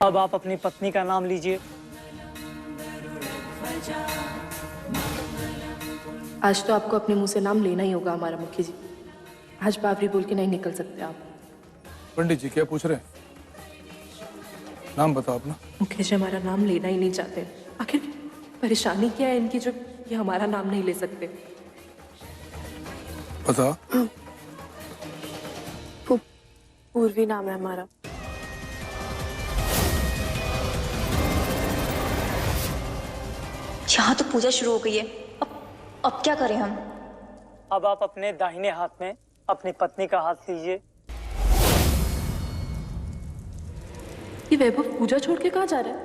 अब आप अपनी पत्नी का नाम लीजिए। आज तो आपको अपने मुंह से नाम लेना ही होगा हमारा मुखी जी। आज बावरी बोल के नहीं निकल सकते आप। पंडित जी क्या पूछ रहे हैं? नाम बताओ अपना। मुखी जी हमारा नाम लेना ही नहीं चाहते। आखिर परेशानी क्या है इनकी जो ये हमारा नाम नहीं ले सकते? बता। पूर्वी नाम है हमारा। यहाँ तो पूजा शुरू हो गई है। अब क्या करें हम? अब आप अपने दाहिने हाथ में अपनी पत्नी का हाथ लीजिए। ये वैभव पूजा छोड़ के कहाँ जा रहा है?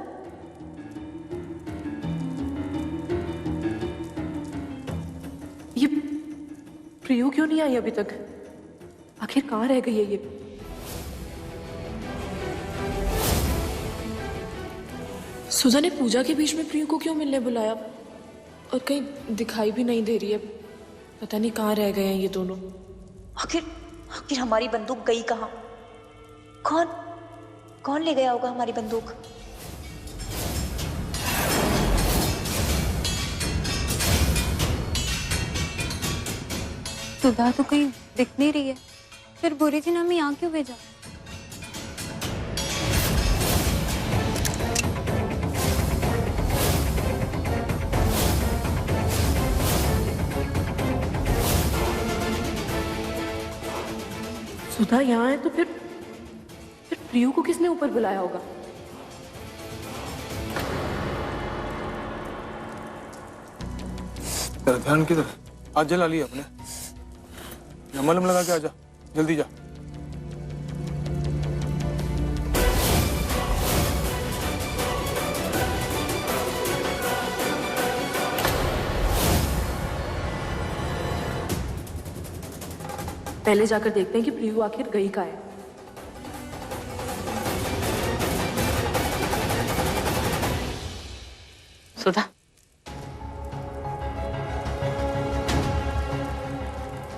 ये प्रियो क्यों नहीं आई अभी तक? आखिर कहाँ रह गई है ये? सुधा ने पूजा के बीच में प्रियो को क्यों मिलने बुलाया? और कहीं दिखाई भी नहीं दे रही है। पता नहीं कहाँ रह गए हैं ये दोनों। आखिर हमारी बंदूक गई कहाँ? कौन ले गया होगा हमारी बंदूक? सुधा तो कहीं दिख नहीं रही है। फिर बुरी जी ने हमें यहाँ क्यों भेजा? सुधा यहाँ है तो फिर प्रियो को किसने ऊपर बुलाया होगा? तेरा ध्यान किधर? आज जला लिया अपने। या मलम लगा के आजा, जल्दी जा। पहले जाकर देखते हैं कि प्रियो आखिर गई कहाँ है। सुधा,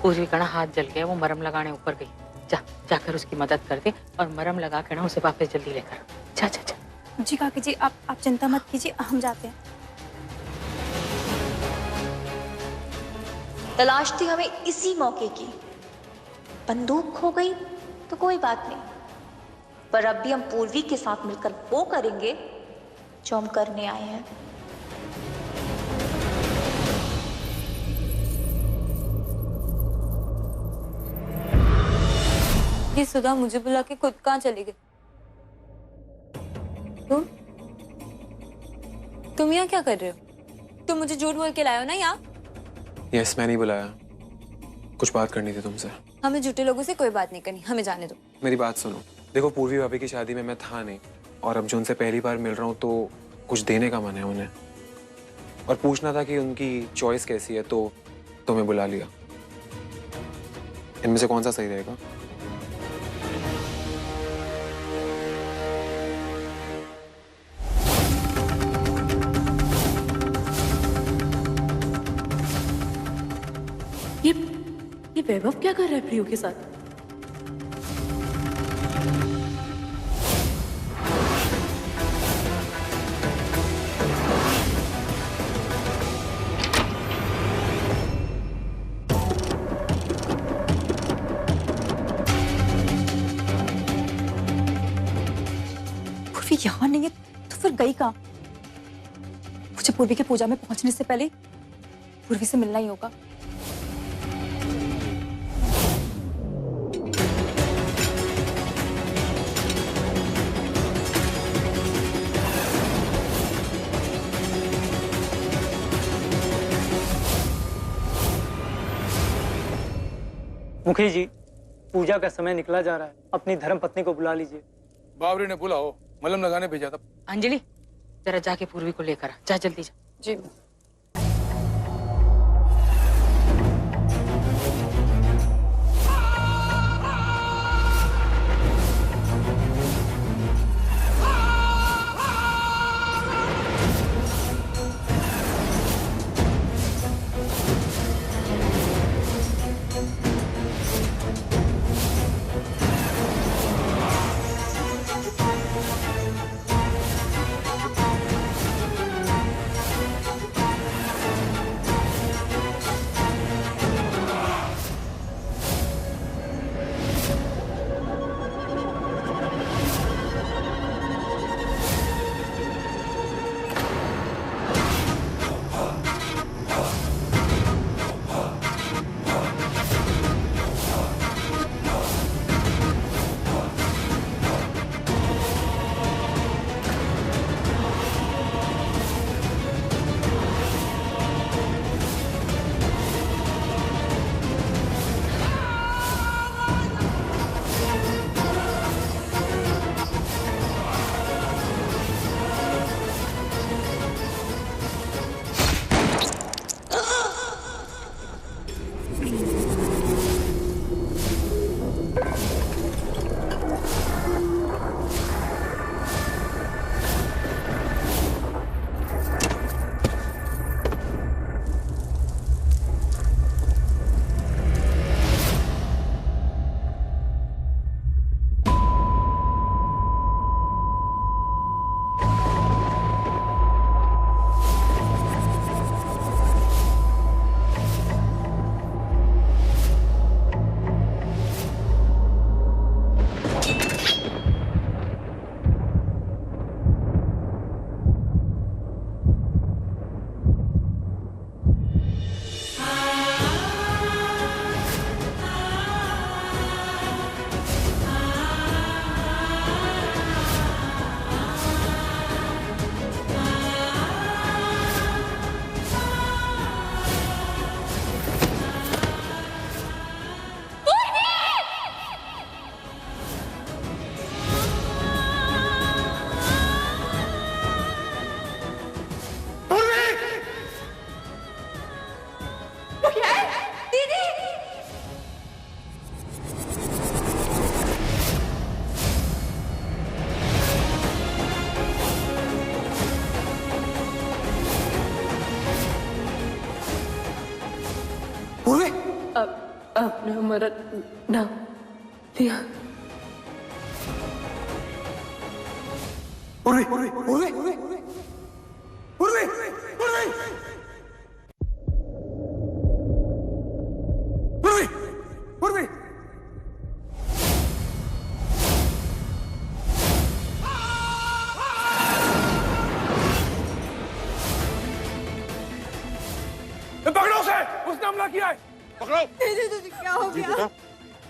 पूर्वी का ना हाथ जल गया, वो मरहम लगाने ऊपर गई। जाकर उसकी मदद कर दे और मरहम लगा के ना उसे वापस जल्दी लेकर जा। जी काकी जी, आप चिंता मत कीजिए, हम जाते हैं। तलाश थी हमें इसी मौके की। बंदूक खो गई तो कोई बात नहीं, पर अब भी हम पूर्वी के साथ मिलकर वो करेंगे जो हम करने आए हैं। ये सुधा मुझे बुला के खुद कहाँ चली गई? तुम यहाँ क्या कर रहे हो? तुम मुझे झूठ बोल के लाए हो ना यहाँ? यस, मैं नहीं बुलाया, कुछ बात करनी थी तुमसे। हमें झूठे लोगों से कोई बात नहीं करनी, हमें जाने दो। मेरी बात सुनो। देखो, पूर्वी भाभी की शादी में मैं था नहीं, और अब जो उनसे पहली बार मिल रहा हूँ तो कुछ देने का मन है उन्हें, और पूछना था कि उनकी चॉइस कैसी है, तो तुम्हें बुला लिया। इनमें से कौन सा सही रहेगा? ये वैभव क्या कर रहा है प्रियो के साथ? पूर्वी यहाँ नहीं है तो फिर गई कहाँ? मुझे पूर्वी के पूजा में पहुंचने से पहले पूर्वी से मिलना ही होगा। मुखी जी, पूजा का समय निकला जा रहा है, अपनी धर्म पत्नी को बुला लीजिए। बावरी ने बुलाओ, मलम लगाने भेजा था। अंजलि, जरा जाके पूर्वी को लेकर आ, जा जल्दी जा। जी। आपने हमारा नाम लिया। पूर्वी पूर्वी पूर्वी पूर्वी पूर्वी पूर्वी पूर्वी पूर्वी पकड़ो उसे, उसने हमला किया है। पकड़ो। क्या हो गया?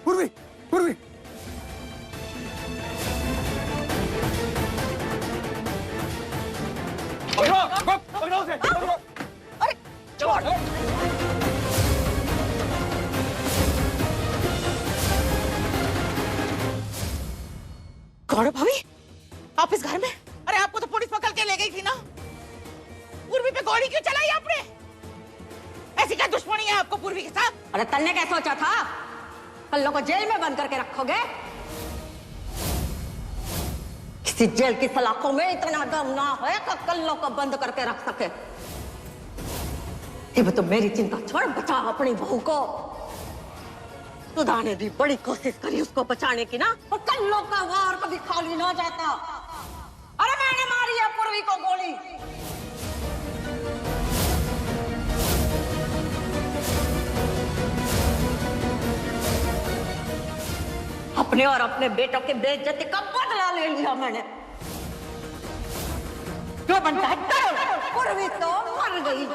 पूर्वी पूर्वी पकड़ो उसे, पकड़ो। अरे छोड़। गौरव भाभी, आप इस घर में? अरे आपको तो पुलिस पकड़ के ले गई थी ना। पूर्वी पे गोली क्यों चलाई आपने? ऐसी क्या दुश्मनी है आपको पूर्वी के साथ? अरे तन्ने क्या सोचा था? कल्लों को जेल में बंद करके रखोगे? किसी जेल की सलाखों में इतना दम ना है कि कल्लों को बंद करके रख सके। ये तो मेरी चिंता छोड़, बचा अपनी बहू को। सुधा ने भी बड़ी कोशिश करी उसको बचाने की ना, और कल्लों का वार कभी खाली ना जाता। अरे मैंने मारी है पूर्वी को गोली। अपने और अपने बेटों के बेइज्जती का बदला ले लिया मैंने। जो बनता है करो। पूर्वी तो मर गई।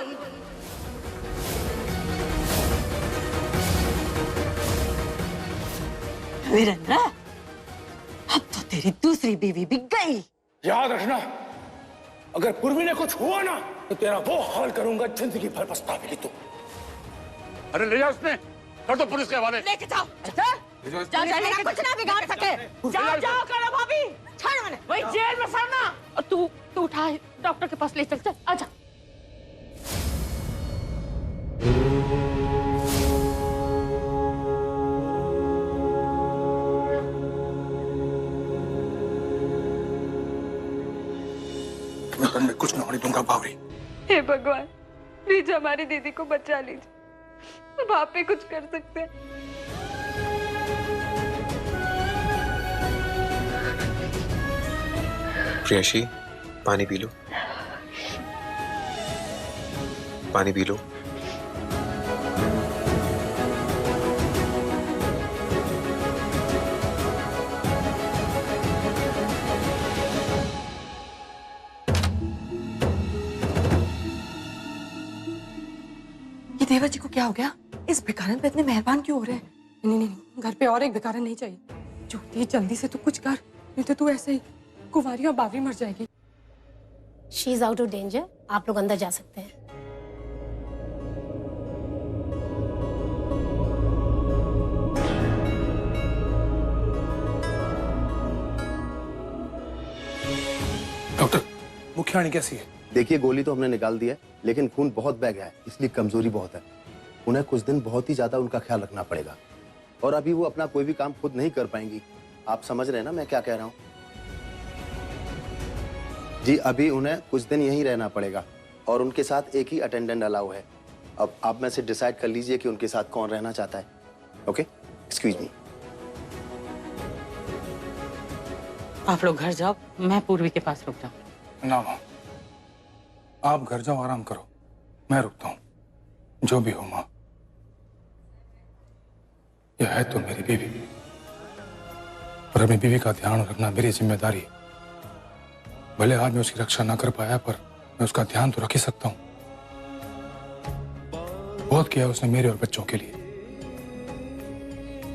वीरेंद्र, अब तो तेरी दूसरी बीवी भी गई। याद रखना, अगर पूर्वी ने कुछ हुआ ना तो तेरा वो हाल करूंगा जिंदगी भर पछतावेगी तू। अरे ले जाओ उसने, कर दो पुलिस के हवाले। लेके जाओ। जाओ जाओ, कुछ ना बिगाड़ सके। जाओ जाओ करो भाभी। छोड़ मैंने। वही जेल में सड़ना। और तू उठा डॉक्टर के पास ले चल। चल आजा। मैं कुछ न होने दूंगा बावरी। हे भगवान, प्लीज हमारी दीदी को बचा लीजिए। अब आप ही कुछ कर सकते हैं। प्रियशी, पानी पी लो, पानी पी लो। ये देवर जी को क्या हो गया? इस भिखारन पे इतने मेहरबान क्यों हो रहे हैं? नहीं नहीं नहीं, घर पे और एक भिखारन नहीं चाहिए। ज्योति जल्दी से तू कुछ कर, नहीं तो तू ऐसे ही कुंवारी और बावरी मर जाएगी। She is out of danger, आप लोग अंदर जा सकते हैं। डॉक्टर, मुखियाणी कैसी है? देखिए, गोली तो हमने निकाल दी है, लेकिन खून बहुत बह गया है, इसलिए कमजोरी बहुत है। उन्हें कुछ दिन बहुत ही ज्यादा उनका ख्याल रखना पड़ेगा, और अभी वो अपना कोई भी काम खुद नहीं कर पाएंगी। आप समझ रहे हैं ना मैं क्या कह रहा हूँ? जी, अभी उन्हें कुछ दिन यहीं रहना पड़ेगा, और उनके साथ एक ही अटेंडेंट अलाउ है। अब आप में से डिसाइड कर लीजिए कि उनके साथ कौन रहना चाहता है। Okay, excuse me. आप लोग घर जाओ, मैं पूर्वी के पास रुक जाऊं। ना माँ, आप घर जाओ, आराम करो, मैं रुकता हूँ। जो भी हो माँ, यह है तो मेरी बीवी, और अपनी बीवी का ध्यान रखना मेरी जिम्मेदारी है। भले आज मैं उसकी रक्षा ना कर पाया, पर मैं उसका ध्यान तो रख ही सकता हूँ। बहुत किया उसने मेरे और बच्चों के लिए।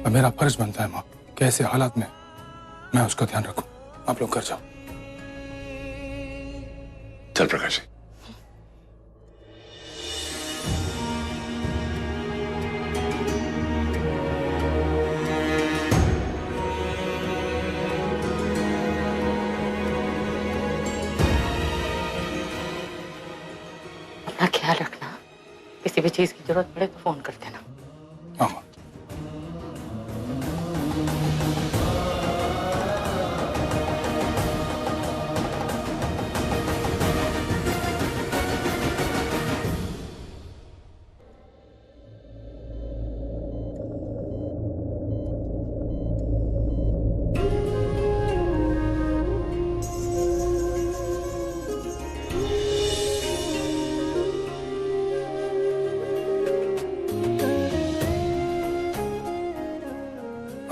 अब मेरा फर्ज बनता है माँ कि ऐसे हालात में मैं उसका ध्यान रखूं। आप लोग घर जाओ। चल प्रकाश। अपना ख्याल रखना, किसी भी चीज की जरूरत पड़े तो फोन कर देना। हाँ।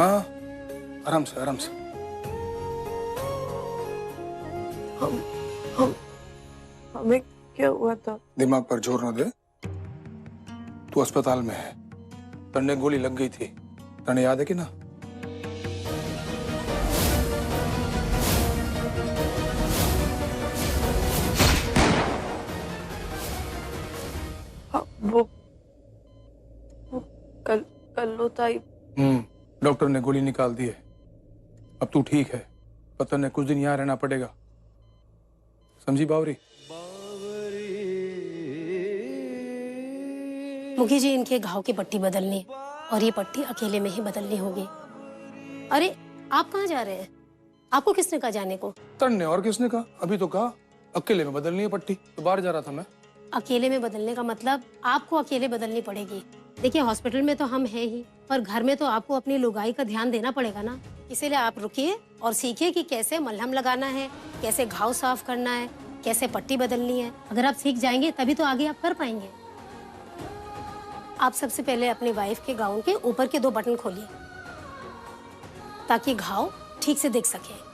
हाँ, आराम से आराम से। हमें क्या हुआ था? दिमाग पर जोर न दे। तू अस्पताल में है, तन्ने गोली लग गई थी, तन्ने याद है कि ना? वो कल्लो ताई। डॉक्टर ने गोली निकाल दी है। अब तू ठीक है, पर तन्ने कुछ दिन यहाँ रहना पड़ेगा, समझी बावरी? मुखी जी, इनके घाव की पट्टी बदलनी है और ये पट्टी अकेले में ही बदलनी होगी। अरे आप कहाँ जा रहे हैं? आपको किसने कहा जाने को? तन्ने और किसने कहा? अभी तो कहा अकेले में बदलनी है पट्टी, तो बाहर जा रहा था मैं। अकेले में बदलने का मतलब आपको अकेले बदलनी पड़ेगी। देखिए, हॉस्पिटल में तो हम हैं ही, पर घर में तो आपको अपनी लुगाई का ध्यान देना पड़ेगा ना। इसीलिए आप रुकिए और सीखिए कि कैसे मलहम लगाना है, कैसे घाव साफ करना है, कैसे पट्टी बदलनी है। अगर आप सीख जाएंगे तभी तो आगे आप कर पाएंगे। आप सबसे पहले अपनी वाइफ के गाउन के ऊपर के 2 बटन खोलिए ताकि घाव ठीक से दिख सके।